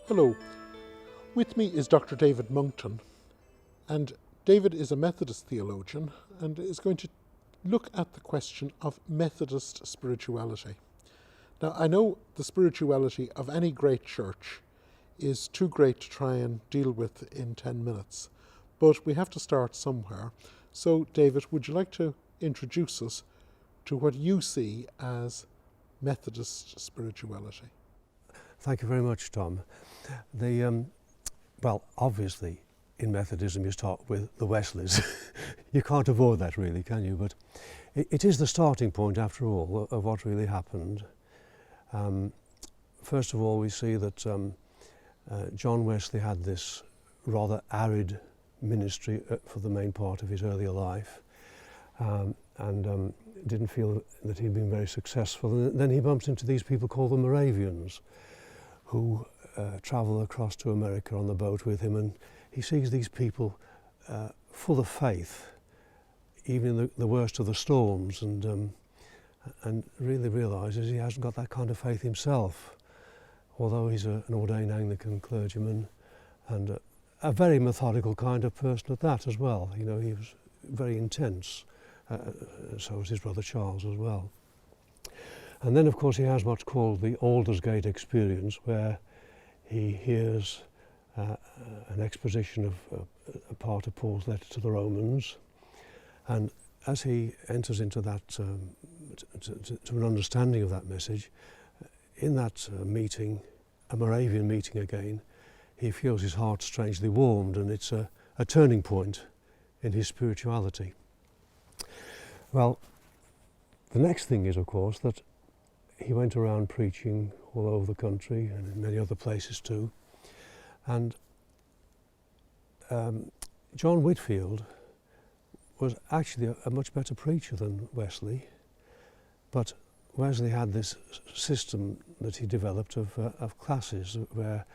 Hello, with me is Dr. David Monkton, and David is a Methodist theologian and is going to look at the question of Methodist spirituality. Now, I know the spirituality of any great church is too great to try and deal with in 10 minutes, but we have to start somewhere. So, David, would you like to introduce us to what you see as Methodist spirituality? Thank you very much, Tom. Well, obviously, in Methodism you start with the Wesleys. You can't avoid that really, can you? But it is the starting point, after all, of what really happened. First of all, we see that John Wesley had this rather arid ministry for the main part of his earlier life, and didn't feel that he'd been very successful. And then he bumps into these people called the Moravians, who travel across to America on the boat with him, and he sees these people full of faith, even in the worst of the storms, and really realises he hasn't got that kind of faith himself, although he's an ordained Anglican clergyman and a very methodical kind of person at that as well. You know, he was very intense, so was his brother Charles as well. And then, of course, he has what's called the Aldersgate experience, where he hears an exposition of a part of Paul's letter to the Romans, and as he enters into that, to an understanding of that message, in that meeting, a Moravian meeting again, he feels his heart strangely warmed, and it's a turning point in his spirituality. Well, the next thing is, of course, that he went around preaching all over the country and in many other places too. And John Whitefield was actually a much better preacher than Wesley, but Wesley had this system that he developed of classes where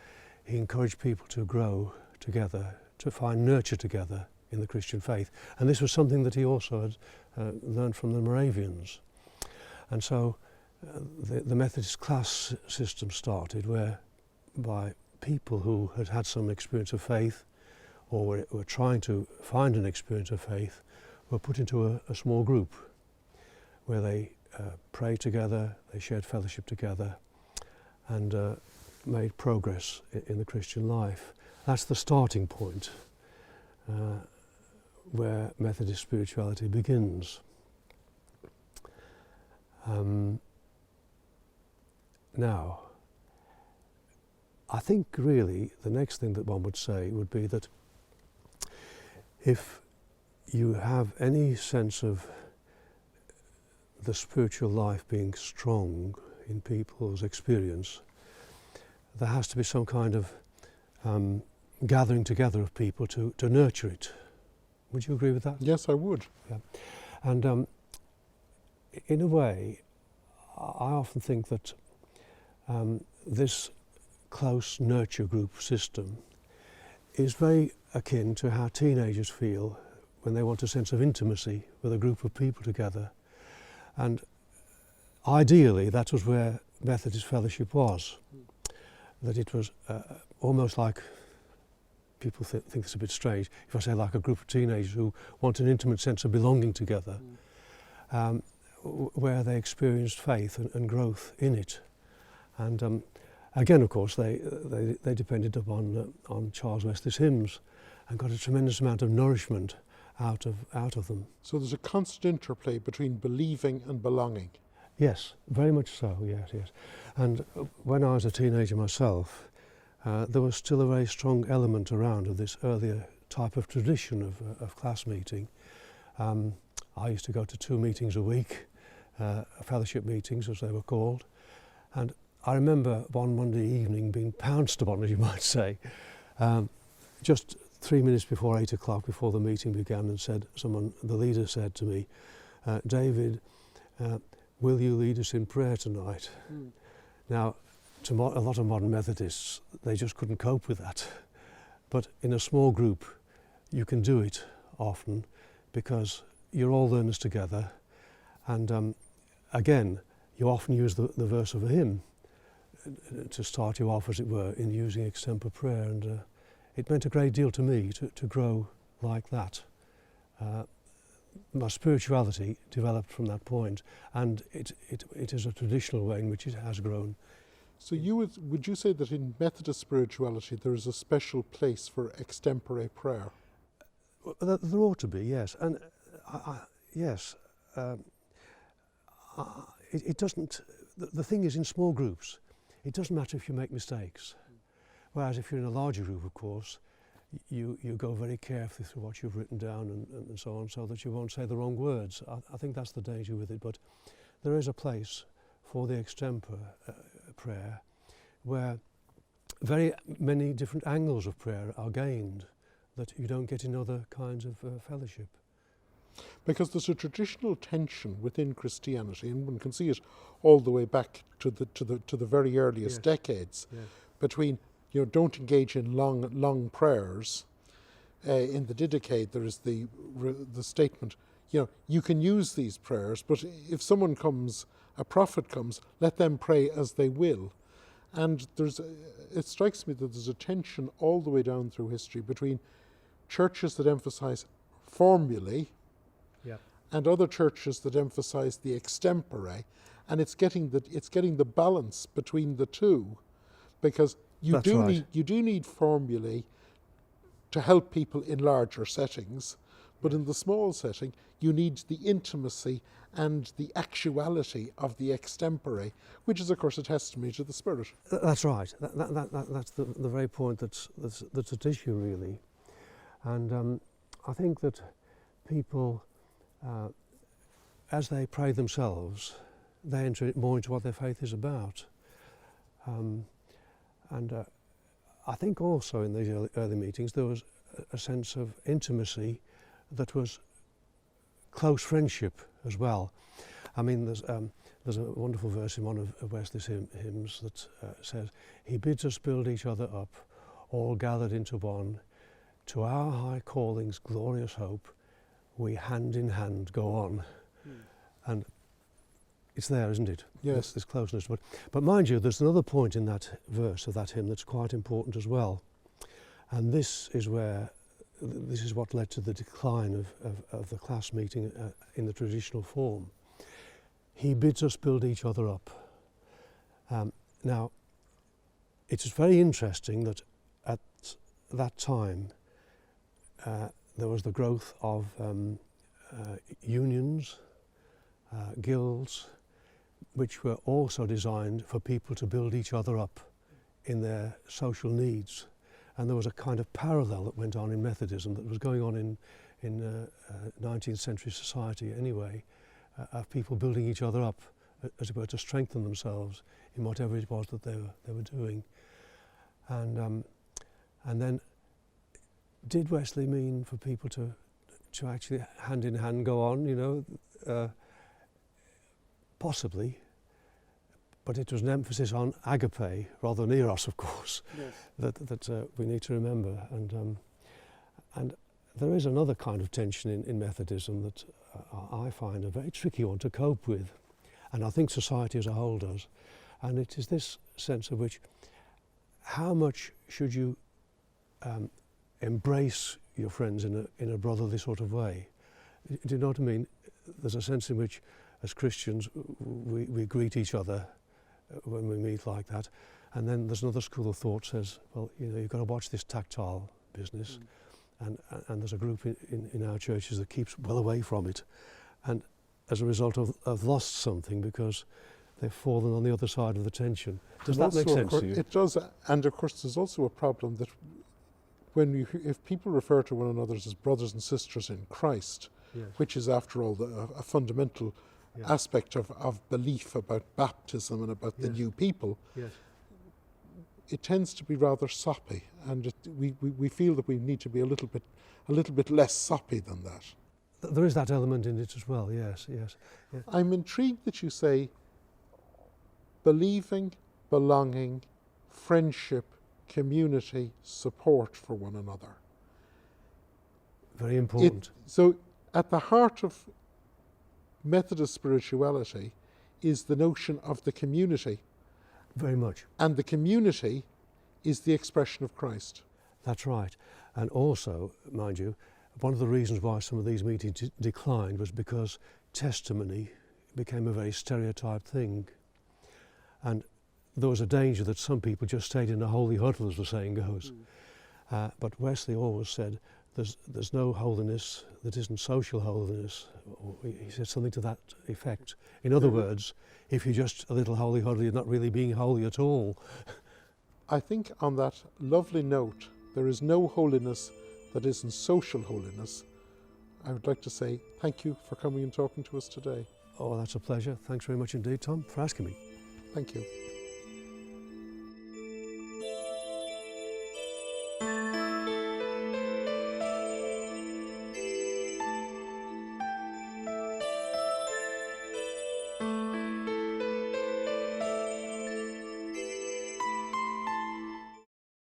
he encouraged people to grow together, to find nurture together in the Christian faith. And this was something that he also had learned from the Moravians. And so the Methodist class system started, whereby people who had had some experience of faith or were trying to find an experience of faith were put into a small group where they prayed together, they shared fellowship together, and made progress in the Christian life. That's the starting point where Methodist spirituality begins. Now, I think really the next thing that one would say would be that if you have any sense of the spiritual life being strong in people's experience, there has to be some kind of gathering together of people to nurture it. Would you agree with that? Yes, I would. Yeah. And in a way, I often think that this close nurture group system is very akin to how teenagers feel when they want a sense of intimacy with a group of people together. And ideally, that was where Methodist fellowship was. That it was almost like, people think it's a bit strange, if I say like a group of teenagers who want an intimate sense of belonging together, where they experienced faith and growth in it. And again, of course, they depended upon on Charles Wesley's hymns and got a tremendous amount of nourishment out of them. So there's a constant interplay between believing and belonging. Yes, very much so, yes. And when I was a teenager myself, there was still a very strong element around of this earlier type of tradition of class meeting. I used to go to 2 meetings a week, fellowship meetings as they were called, and I remember one Monday evening being pounced upon, as you might say, just 3 minutes before 8 o'clock, before the meeting began, and the leader said to me, David, will you lead us in prayer tonight? Now, to a lot of modern Methodists, they just couldn't cope with that. But in a small group, you can do it often because you're all learners together. And again, you often use the verse of a hymn to start you off, as it were, in using extemporary prayer, and it meant a great deal to me to grow like that. My spirituality developed from that point, and it is a traditional way in which it has grown. So would you say that in Methodist spirituality there is a special place for extempore prayer? Well, there ought to be, yes, and yes. It doesn't. The thing is, in small groups, it doesn't matter if you make mistakes. Whereas if you're in a larger group, of course, you go very carefully through what you've written down and so on, so that you won't say the wrong words. I think that's the danger with it. But there is a place for the extempore prayer where very many different angles of prayer are gained that you don't get in other kinds of fellowship. Because there's a traditional tension within Christianity, and one can see it all the way back to the very earliest decades, between, don't engage in long prayers. In the Didache, there is the statement, you can use these prayers, but if someone comes, a prophet comes, let them pray as they will. And it strikes me that there's a tension all the way down through history between churches that emphasize formulae and other churches that emphasize the extempore, and it's getting the balance between the two, because you do need formulae to help people in larger settings, but in the small setting you need the intimacy and the actuality of the extempore, which is of course a testimony to the Spirit. That's right. That's the very point that's at issue, really. And I think that people, as they pray themselves, they enter more into what their faith is about. I think also in these early meetings there was a sense of intimacy that was close friendship as well. I mean, there's a wonderful verse in one of Wesley's hymns that says, "He bids us build each other up, all gathered into one. To our high calling's glorious hope, we hand in hand go on." And it's there, isn't it? Yes. This closeness. But mind you, there's another point in that verse of that hymn that's quite important as well. And this is what led to the decline of the class meeting in the traditional form. He bids us build each other up. Now, it is very interesting that at that time there was the growth of unions, guilds, which were also designed for people to build each other up in their social needs. And there was a kind of parallel that went on in Methodism that was going on in 19th century society anyway, of people building each other up, as it were, to strengthen themselves in whatever it was that they were doing. And then, did Wesley mean for people to actually hand in hand go on? Possibly, but it was an emphasis on agape rather than eros, of course. Yes. that we need to remember. And there is another kind of tension in Methodism that I find a very tricky one to cope with, and I think society as a whole does. And it is this sense of which, how much should you embrace your friends in a brotherly sort of way? Do you know what I mean? There's a sense in which, as Christians, we greet each other when we meet like that. And then there's another school of thought says, well, you've got to watch this tactile business. And there's a group in our churches that keeps well away from it. And as a result have lost something because they've fallen on the other side of the tension. Does that make sense to you? It does. And of course there's also a problem that if people refer to one another as brothers and sisters in Christ, yes, which is after all a fundamental aspect of belief about baptism and about the new people, yes, it tends to be rather soppy, and we feel that we need to be a little bit less soppy than that. There is that element in it as well, yes. I'm intrigued that you say believing, belonging, friendship, community, support for one another. Very important. So at the heart of Methodist spirituality is the notion of the community. Very much. And the community is the expression of Christ. That's right. And also, mind you, one of the reasons why some of these meetings declined was because testimony became a very stereotyped thing. And there was a danger that some people just stayed in a holy huddle, as the saying goes. But Wesley always said, there's no holiness that isn't social holiness. Or he said something to that effect. In other words, if you're just a little holy huddle, you're not really being holy at all. I think on that lovely note, there is no holiness that isn't social holiness. I would like to say thank you for coming and talking to us today. Oh, that's a pleasure. Thanks very much indeed, Tom, for asking me. Thank you.